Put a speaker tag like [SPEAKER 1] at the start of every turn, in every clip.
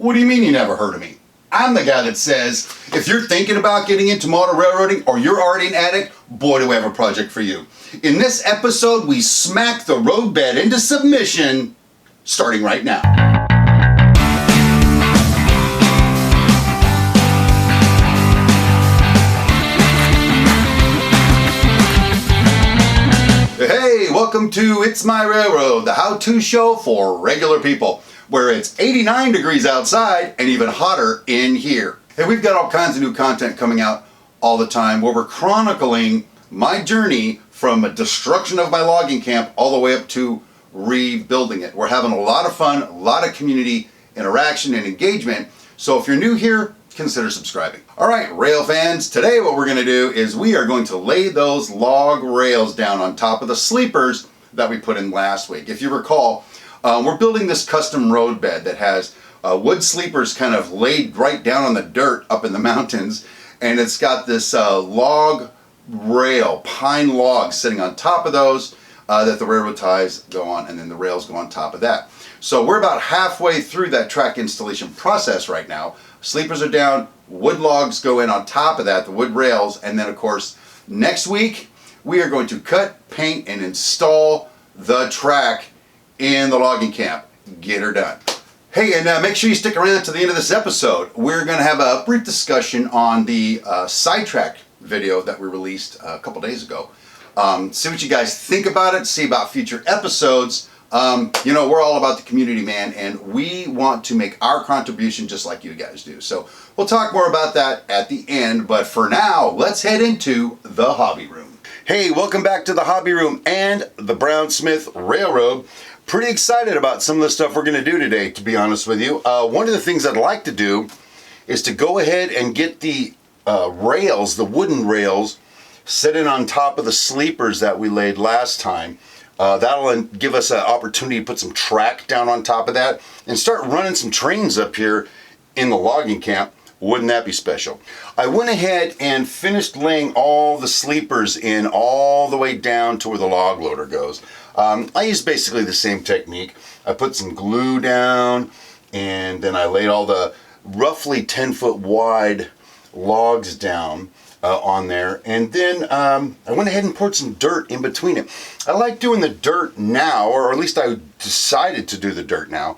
[SPEAKER 1] What do you mean you never heard of me? I'm the guy that says, if you're thinking about getting into motor railroading or you're already an addict, boy do we have a project for you. In this episode, we smack the roadbed into submission, starting right now. Hey, welcome to It's My Railroad, the how-to show for regular people, where it's 89 degrees outside and even hotter in here. Hey, we've got all kinds of new content coming out all the time where we're chronicling my journey from a destruction of my logging camp all the way up to rebuilding it. We're having a lot of fun, a lot of community interaction and engagement. So if you're new here, consider subscribing. All right, rail fans, today what we're gonna do is we are going to lay those log rails down on top of the sleepers that we put in last week. If you recall, we're building this custom roadbed that has wood sleepers kind of laid right down on the dirt up in the mountains, and it's got this log rail, pine logs sitting on top of those that the railroad ties go on, and then the rails go on top of that. So we're about halfway through that track installation process right now. Sleepers are down, wood logs go in on top of that, the wood rails, and then of course next week we are going to cut, paint, and install the track in the logging camp. Get her done. Hey, and make sure you stick around to the end of this episode. We're going to have a brief discussion on the sidetrack video that we released a couple days ago. See what you guys think about it, see about future episodes. You know, we're all about the community, man, and we want to make our contribution just like you guys do. So we'll talk more about that at the end, but for now, let's head into the hobby room. Hey, welcome back to the hobby room and the Brown Smith Railroad. Pretty excited about some of the stuff we're going to do today, to be honest with you. One of the things I'd like to do is to go ahead and get the rails, the wooden rails, sitting on top of the sleepers that we laid last time. That'll give us an opportunity to put some track down on top of that and start running some trains up here in the logging camp. Wouldn't that be special? I went ahead and finished laying all the sleepers in all the way down to where the log loader goes. I used basically the same technique. I put some glue down and then I laid all the roughly 10-foot wide logs down on there, and then I went ahead and poured some dirt in between it. I like doing the dirt now, or at least I decided to do the dirt now,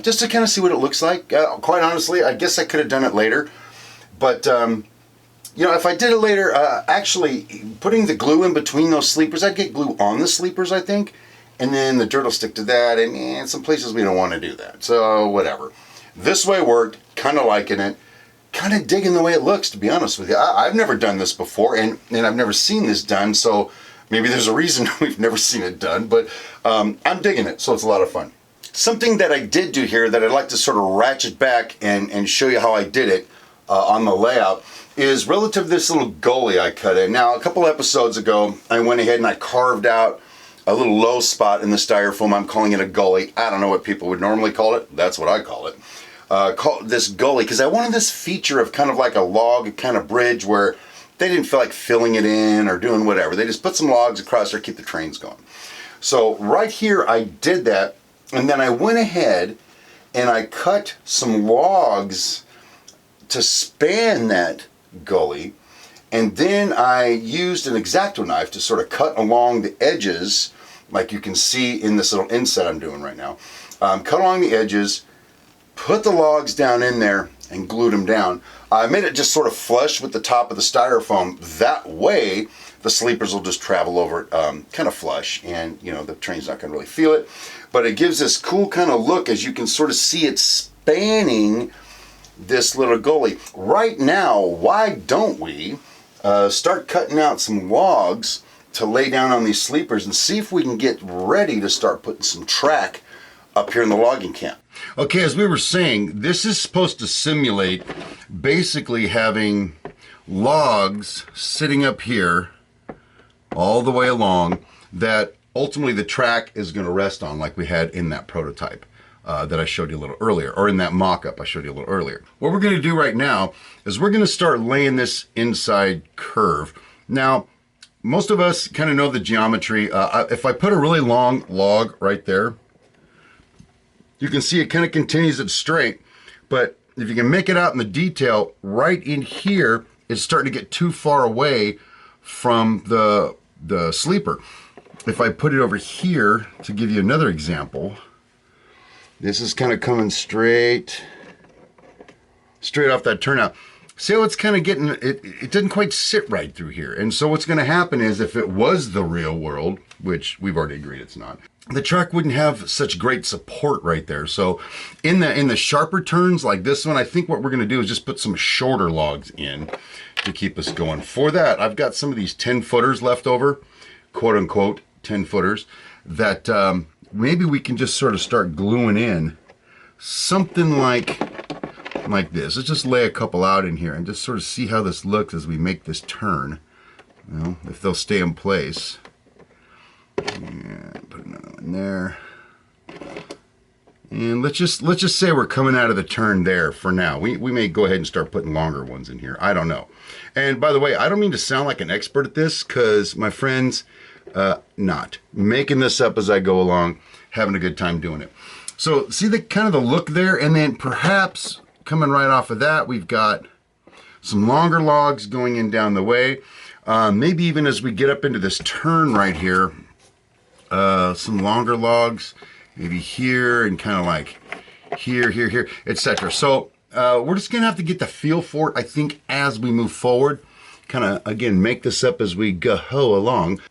[SPEAKER 1] just to kind of see what it looks like. Quite honestly, I guess I could have done it later, but you know, if I did it later, actually putting the glue in between those sleepers, I'd get glue on the sleepers, I think, and then the dirt will stick to that, and some places we don't want to do that, so whatever. This way worked, kind of liking it. Kind of digging the way it looks, to be honest with you. I've never done this before, and I've never seen this done, so maybe there's a reason we've never seen it done, but I'm digging it, so it's a lot of fun. Something that I did do here that I'd like to sort of ratchet back and show you how I did it on the layout is relative to this little gully I cut in. Now, a couple episodes ago, I went ahead and I carved out a little low spot in the styrofoam. I'm calling it a gully. I don't know what people would normally call it. That's what I call it. Call this gully because I wanted this feature of kind of like a log kind of bridge where they didn't feel like filling it in or doing whatever. They just put some logs across there, keep the trains going. So right here I did that, and then I went ahead and I cut some logs to span that gully, and then I used an X-Acto knife to sort of cut along the edges, like you can see in this little inset I'm doing right now. Cut along the edges, put the logs down in there and glued them down. I made it just sort of flush with the top of the styrofoam. That way the sleepers will just travel over it kind of flush, and you know, the train's not going to really feel it. But it gives this cool kind of look as you can sort of see it spanning this little gully. Right now, why don't we start cutting out some logs to lay down on these sleepers and see if we can get ready to start putting some track up here in the logging camp. Okay, as we were saying, this is supposed to simulate basically having logs sitting up here all the way along that ultimately the track is going to rest on, like we had in that prototype that I showed you a little earlier, or in that mock-up I showed you a little earlier. What we're going to do right now is we're going to start laying this inside curve. Now, most of us kind of know the geometry. If I put a really long log right there, you can see it kind of continues it straight, But if you can make it out in the detail, right in here, it's starting to get too far away from the sleeper. If I put it over here, to give you another example, this is kind of coming straight off that turnout. See how it's kind of getting, it didn't quite sit right through here. And so what's going to happen is, if it was the real world, which we've already agreed it's not, the truck wouldn't have such great support right there. So in the sharper turns like this one, I think what we're going to do is just put some shorter logs in to keep us going. For that, I've got some of these 10 footers left over, quote unquote 10 footers, that maybe we can just sort of start gluing in something like this. Let's just lay a couple out in here and just sort of see how this looks as we make this turn. You know, if they'll stay in place. And put another one there. And let's just say we're coming out of the turn there for now. We may go ahead and start putting longer ones in here. I don't know. And by the way, I don't mean to sound like an expert at this, because my friends, not making this up as I go along, having a good time doing it. So see the kind of the look there, and then perhaps coming right off of that, we've got some longer logs going in down the way. Maybe even as we get up into this turn right here, some longer logs, maybe here and kind of like here, etc. So we're just gonna have to get the feel for it, I think, as we move forward. Kind of, again, make this up as we go along.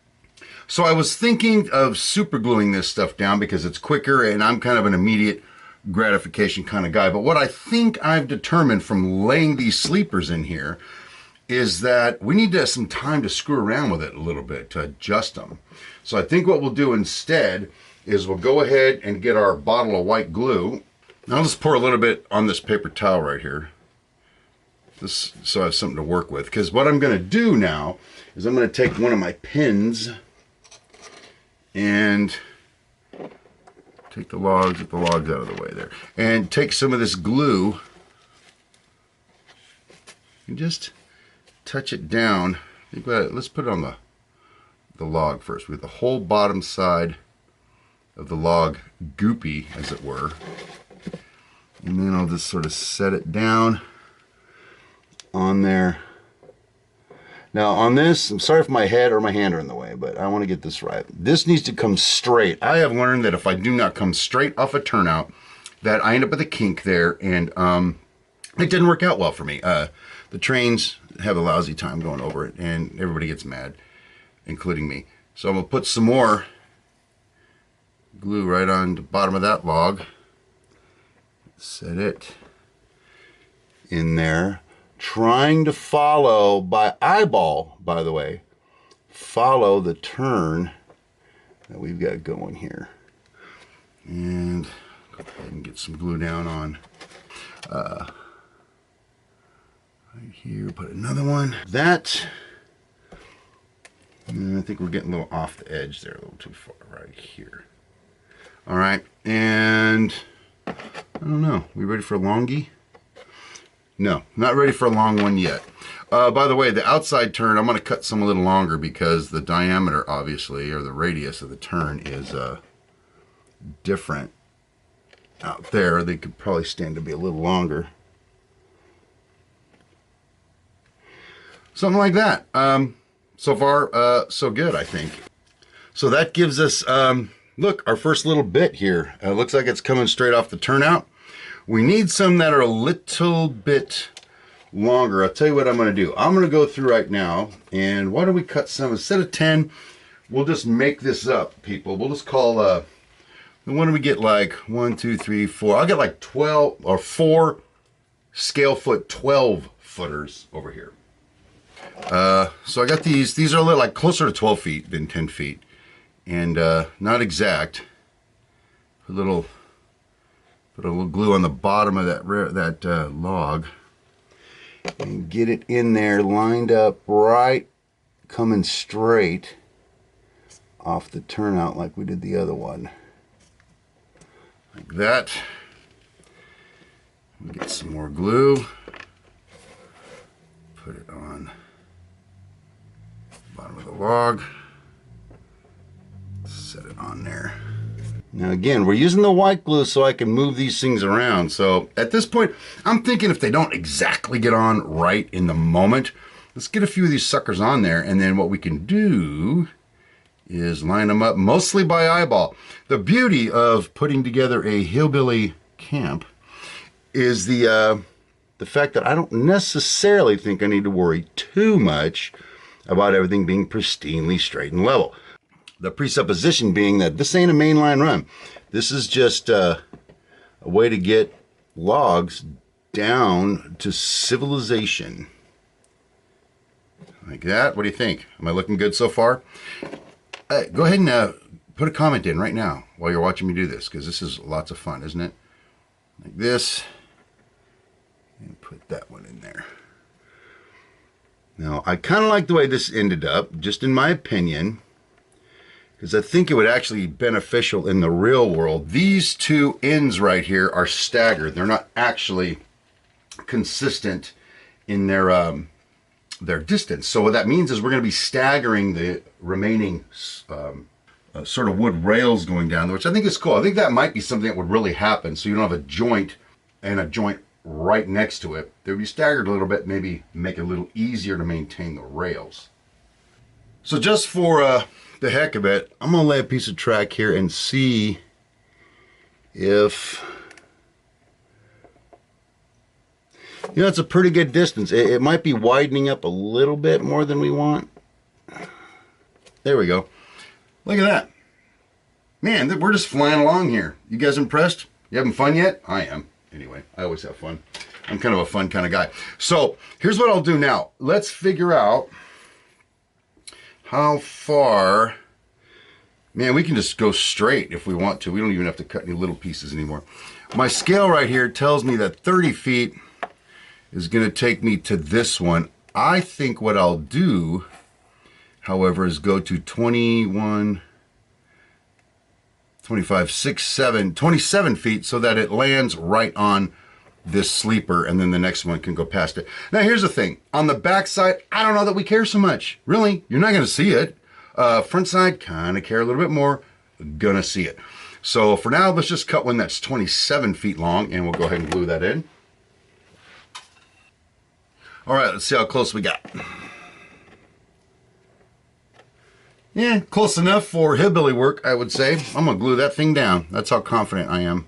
[SPEAKER 1] So I was thinking of super gluing this stuff down because it's quicker, and I'm kind of an immediate gratification kind of guy. But what I think I've determined from laying these sleepers in here is that we need some time to screw around with it a little bit to adjust them. So I think what we'll do instead is we'll go ahead and get our bottle of white glue. Now I'll just pour a little bit on this paper towel right here, this, so I have something to work with. Because what I'm going to do now is I'm going to take one of my pins and take get the logs out of the way there, and take some of this glue and just touch it down. Let's put it on the log first, with the whole bottom side of the log goopy, as it were. And then I'll just sort of set it down on there. Now on this, I'm sorry if my head or my hand are in the way, but I want to get this right. This needs to come straight. I have learned that if I do not come straight off a turnout, that I end up with a kink there, and it didn't work out well for me. The trains have a lousy time going over it, and everybody gets mad, including me. So I'm going to put some more glue right on the bottom of that log. Set it in there, trying to follow by eyeball, by the way, follow the turn that we've got going here. And go ahead and get some glue down on right here. Put another one. That, I think we're getting a little off the edge there, a little too far right here. All right, and I don't know, we ready for a longie? No, not ready for a long one yet. By the way, the outside turn, I'm going to cut some a little longer because the diameter, obviously, or the radius of the turn is different out there. They could probably stand to be a little longer. Something like that. So far, so good, I think. So that gives us, look, our first little bit here. Looks like it's coming straight off the turnout. We need some that are a little bit longer. I'll tell you what I'm going to do. I'm going to go through right now, and why don't we cut some, instead of 10, we'll just make this up, people. We'll just call, what do we get, like 1, 2, 3, 4. I'll get like 12 or 4 scale foot 12 footers over here. So I got these are a little like closer to 12 feet than 10 feet, and not exact. Put a little glue on the bottom of that log, and get it in there lined up right, coming straight off the turnout like we did the other one, like that. Get some more glue, put it on the bottom of the log, set it on there. Now again, we're using the white glue so I can move these things around. So at this point, I'm thinking if they don't exactly get on right in the moment, let's get a few of these suckers on there, and then what we can do is line them up mostly by eyeball. The beauty of putting together a hillbilly camp is the fact that I don't necessarily think I need to worry too much about everything being pristinely straight and level. The presupposition being that this ain't a mainline run. This is just a way to get logs down to civilization. Like that. What do you think? Am I looking good so far? Go ahead and put a comment in right now while you're watching me do this, because this is lots of fun, isn't it? Like this. And put that one in there. Now, I kind of like the way this ended up, just in my opinion, because I think it would actually be beneficial in the real world. These two ends right here are staggered. They're not actually consistent in their distance. So what that means is we're going to be staggering the remaining sort of wood rails going down, which I think is cool. I think that might be something that would really happen, so you don't have a joint and a joint right next to it. They'll be staggered a little bit, maybe make it a little easier to maintain the rails. So just for the heck of it, I'm going to lay a piece of track here and see if, you know, it's a pretty good distance. It might be widening up a little bit more than we want. There we go. Look at that. Man, we're just flying along here. You guys impressed? You having fun yet? I am. Anyway, I always have fun. I'm kind of a fun kind of guy. So here's what I'll do now. Let's figure out how far. Man, we can just go straight if we want to. We don't even have to cut any little pieces anymore. My scale right here tells me that 30 feet is going to take me to this one. I think what I'll do, however, is go to 21, 25, 6, 7, 27 feet so that it lands right on this sleeper, and then the next one can go past it. Now here's the thing. On the back side, I don't know that we care so much. Really, you're not going to see it. Front side, kind of care a little bit more. Gonna see it. So for now, let's just cut one that's 27 feet long, and we'll go ahead and glue that in. All right, let's see how close we got. Yeah, close enough for hillbilly work, I would say. I'm gonna glue that thing down. That's how confident I am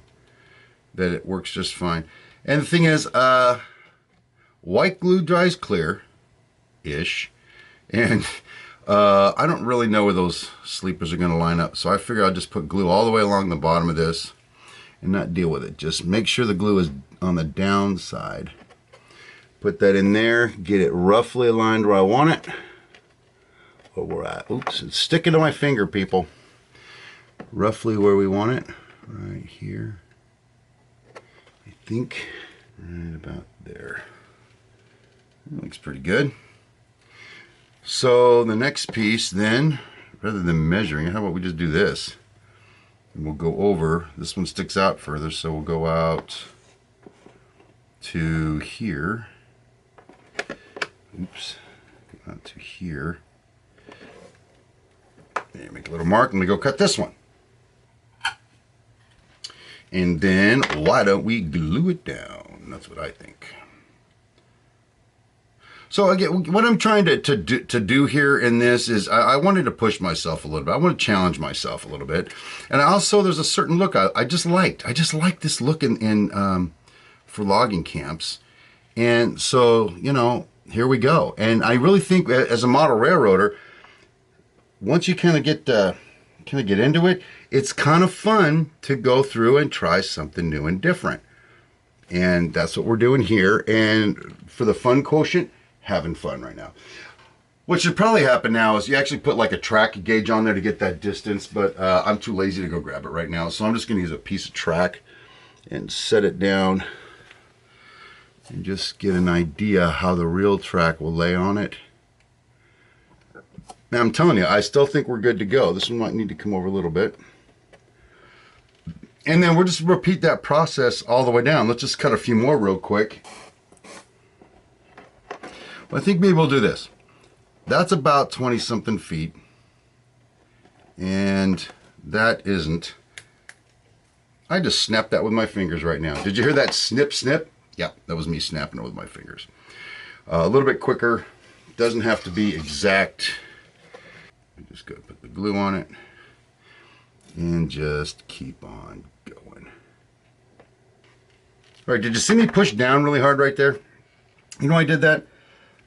[SPEAKER 1] that it works just fine. And the thing is, white glue dries clear-ish, and I don't really know where those sleepers are gonna line up, so I figure I'll just put glue all the way along the bottom of this and not deal with it. Just make sure the glue is on the down side. Put that in there, get it roughly aligned where I want it. Where we're at. Oops, it's sticking to my finger, people. Roughly where we want it. Right here. I think right about there. That looks pretty good. So the next piece then, rather than measuring, how about we just do this? And we'll go over. This one sticks out further, so we'll go out to here. Oops, go out to here. And make a little mark, and we go cut this one. And then why don't we glue it down? That's what I think. So again, what I'm trying to do here in this is I wanted to push myself a little bit. I want to challenge myself a little bit. And also there's a certain look I just liked. I just like this look in for logging camps. And so, you know, here we go. And I really think as a model railroader, once you kind of get into it, it's kind of fun to go through and try something new and different. And that's what we're doing here. And for the fun quotient, having fun right now. What should probably happen now is you actually put like a track gauge on there to get that distance, but I'm too lazy to go grab it right now. So I'm just going to use a piece of track and set it down and just get an idea how the real track will lay on it. Now I'm telling you, I still think we're good to go. This one might need to come over a little bit. And then we'll just repeat that process all the way down. Let's just cut a few more real quick. Well, I think maybe we'll do this. That's about 20 something feet. And that isn't. I just snapped that with my fingers right now. Did you hear that snip, snip? Yeah, that was me snapping it with my fingers. A little bit quicker. Doesn't have to be exact. I'm just going to put the glue on it and just keep on going. All right, did you see me push down really hard right there? You know why I did that?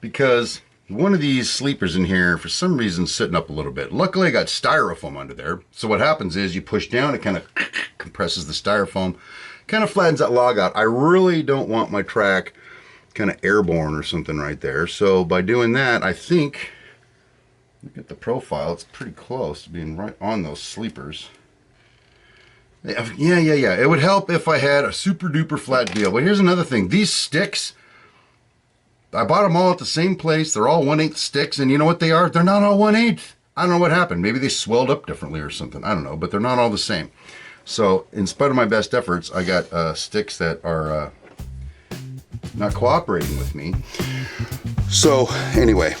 [SPEAKER 1] Because one of these sleepers in here, for some reason, sitting up a little bit. Luckily, I got styrofoam under there. So what happens is you push down, it kind of compresses the styrofoam, kind of flattens that log out. I really don't want my track kind of airborne or something right there. So by doing that, I think, look at the profile, it's pretty close to being right on those sleepers. Yeah. It would help if I had a super duper flat deal. But here's another thing. These sticks, I bought them all at the same place. They're all 1/8 sticks, and you know what they are? They're not all 1/8. I don't know what happened. Maybe they swelled up differently or something. I don't know, but they're not all the same. So in spite of my best efforts, I got sticks that are not cooperating with me. So anyway.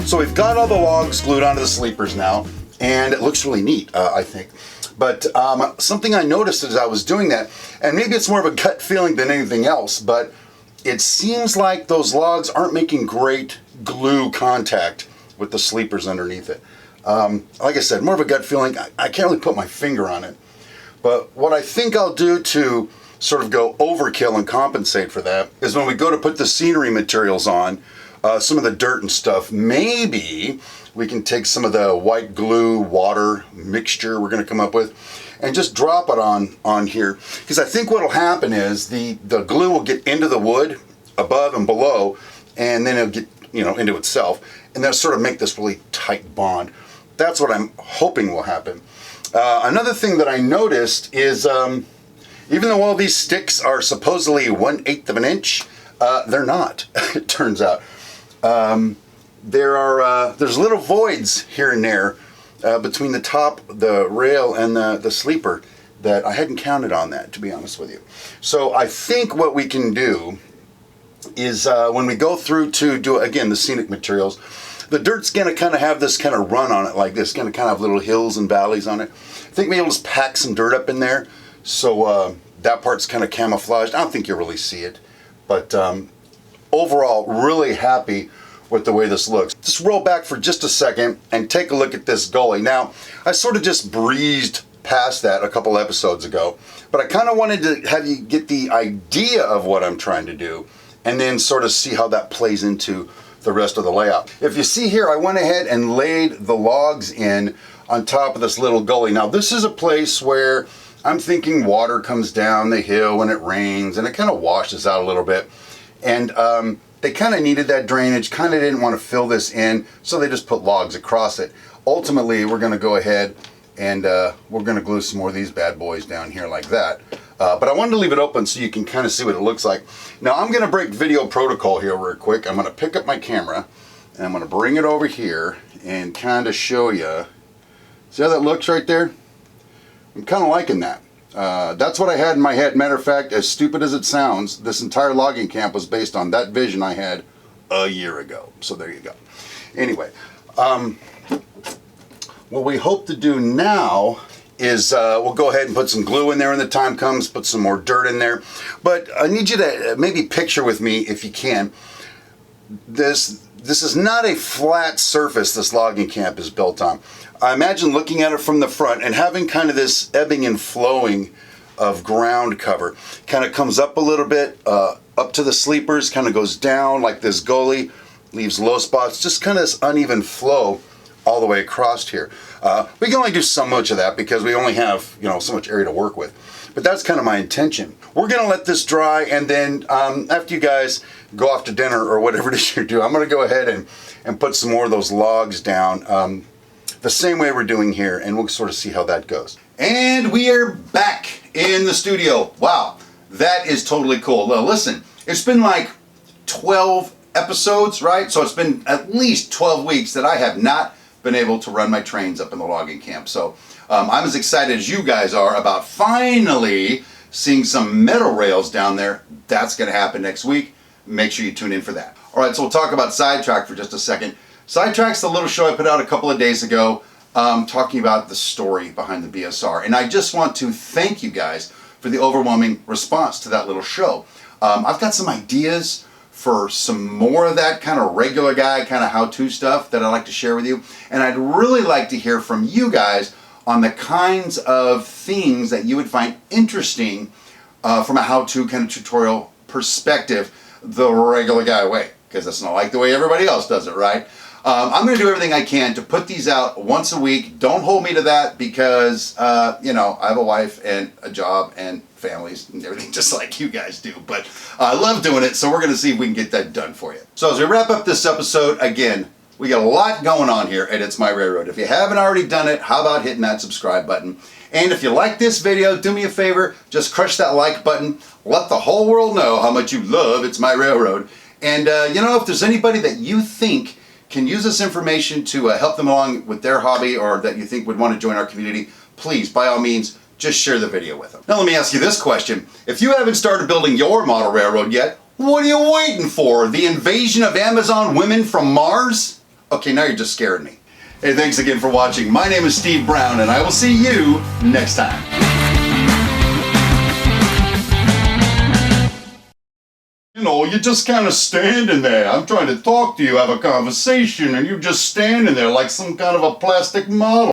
[SPEAKER 1] So we've got all the logs glued onto the sleepers now, and it looks really neat, I think. But something I noticed as I was doing that, and maybe it's more of a gut feeling than anything else, but it seems like those logs aren't making great glue contact with the sleepers underneath it. Like I said, more of a gut feeling. I can't really put my finger on it. But what I think I'll do to sort of go overkill and compensate for that is when we go to put the scenery materials on, some of the dirt and stuff, maybe we can take some of the white glue water mixture we're going to come up with and just drop it on here, because I think what will happen is the glue will get into the wood above and below, and then it'll get into itself, and that'll sort of make this really tight bond. That's what I'm hoping will happen. Another thing that I noticed is even though all these sticks are supposedly 1/8 of an inch, they're not. It turns out. There's little voids here and there between the top, the rail, and the sleeper that I hadn't counted on that, to be honest with you. So I think what we can do is when we go through to do, again, the scenic materials, the dirt's going to kind of have this kind of run on it like this, going to kind of have little hills and valleys on it. I think maybe we'll just pack some dirt up in there so that part's kind of camouflaged. I don't think you'll really see it, but overall, really happy with the way this looks. Just roll back for just a second and take a look at this gully. Now, I sort of just breezed past that a couple episodes ago, but I kind of wanted to have you get the idea of what I'm trying to do and then sort of see how that plays into the rest of the layout. If you see here, I went ahead and laid the logs in on top of this little gully. Now, this is a place where I'm thinking water comes down the hill when it rains and it kind of washes out a little bit. And they kind of needed that drainage, kind of didn't want to fill this in, so they just put logs across it. Ultimately, we're going to go ahead and we're going to glue some more of these bad boys down here like that. But I wanted to leave it open so you can kind of see what it looks like. Now, I'm going to break video protocol here real quick. I'm going to pick up my camera, and I'm going to bring it over here and kind of show you. See how that looks right there? I'm kind of liking that. That's what I had in my head. Matter of fact, as stupid as it sounds, this entire logging camp was based on that vision I had a year ago. So there you go. Anyway, what we hope to do now is we'll go ahead and put some glue in there when the time comes, put some more dirt in there. But I need you to maybe picture with me, if you can, this is not a flat surface this logging camp is built on. I imagine looking at it from the front and having kind of this ebbing and flowing of ground cover. Kind of comes up a little bit, up to the sleepers, kind of goes down like this gully, leaves low spots, just kind of this uneven flow all the way across here. We can only do so much of that because we only have, you know, so much area to work with. But that's kind of my intention. We're gonna let this dry, and then after you guys go off to dinner or whatever it is you're doing, I'm gonna go ahead and put some more of those logs down the same way we're doing here, and we'll sort of see how that goes. And we are back in the studio. Wow, that is totally cool. Now listen, it's been like 12 episodes, right? So it's been at least 12 weeks that I have not been able to run my trains up in the logging camp. So I'm as excited as you guys are about finally seeing some metal rails down there. That's gonna happen next week. Make sure you tune in for that. All right, so we'll talk about Sidetrack for just a second. Sidetrack's the little show I put out a couple of days ago talking about the story behind the BSR. And I just want to thank you guys for the overwhelming response to that little show. I've got some ideas for some more of that kind of regular guy, kind of how-to stuff that I'd like to share with you. And I'd really like to hear from you guys on the kinds of things that you would find interesting from a how-to kind of tutorial perspective, the regular guy way, because that's not like the way everybody else does it, right? I'm going to do everything I can to put these out once a week. Don't hold me to that because, you know, I have a wife and a job and families and everything just like you guys do. But I love doing it, so we're going to see if we can get that done for you. So as we wrap up this episode, again, we got a lot going on here at It's My Railroad. If you haven't already done it, how about hitting that subscribe button? And if you like this video, do me a favor, just crush that like button. Let the whole world know how much you love It's My Railroad. And, you know, if there's anybody that you think can use this information to help them along with their hobby or that you think would want to join our community, please, by all means, just share the video with them. Now let me ask you this question. If you haven't started building your model railroad yet, what are you waiting for? The invasion of Amazon women from Mars? Okay, now you're just scaring me. Hey, thanks again for watching. My name is Steve Brown, and I will see you next time. You know, you're just kind of standing there. I'm trying to talk to you, have a conversation, and you're just standing there like some kind of a plastic model.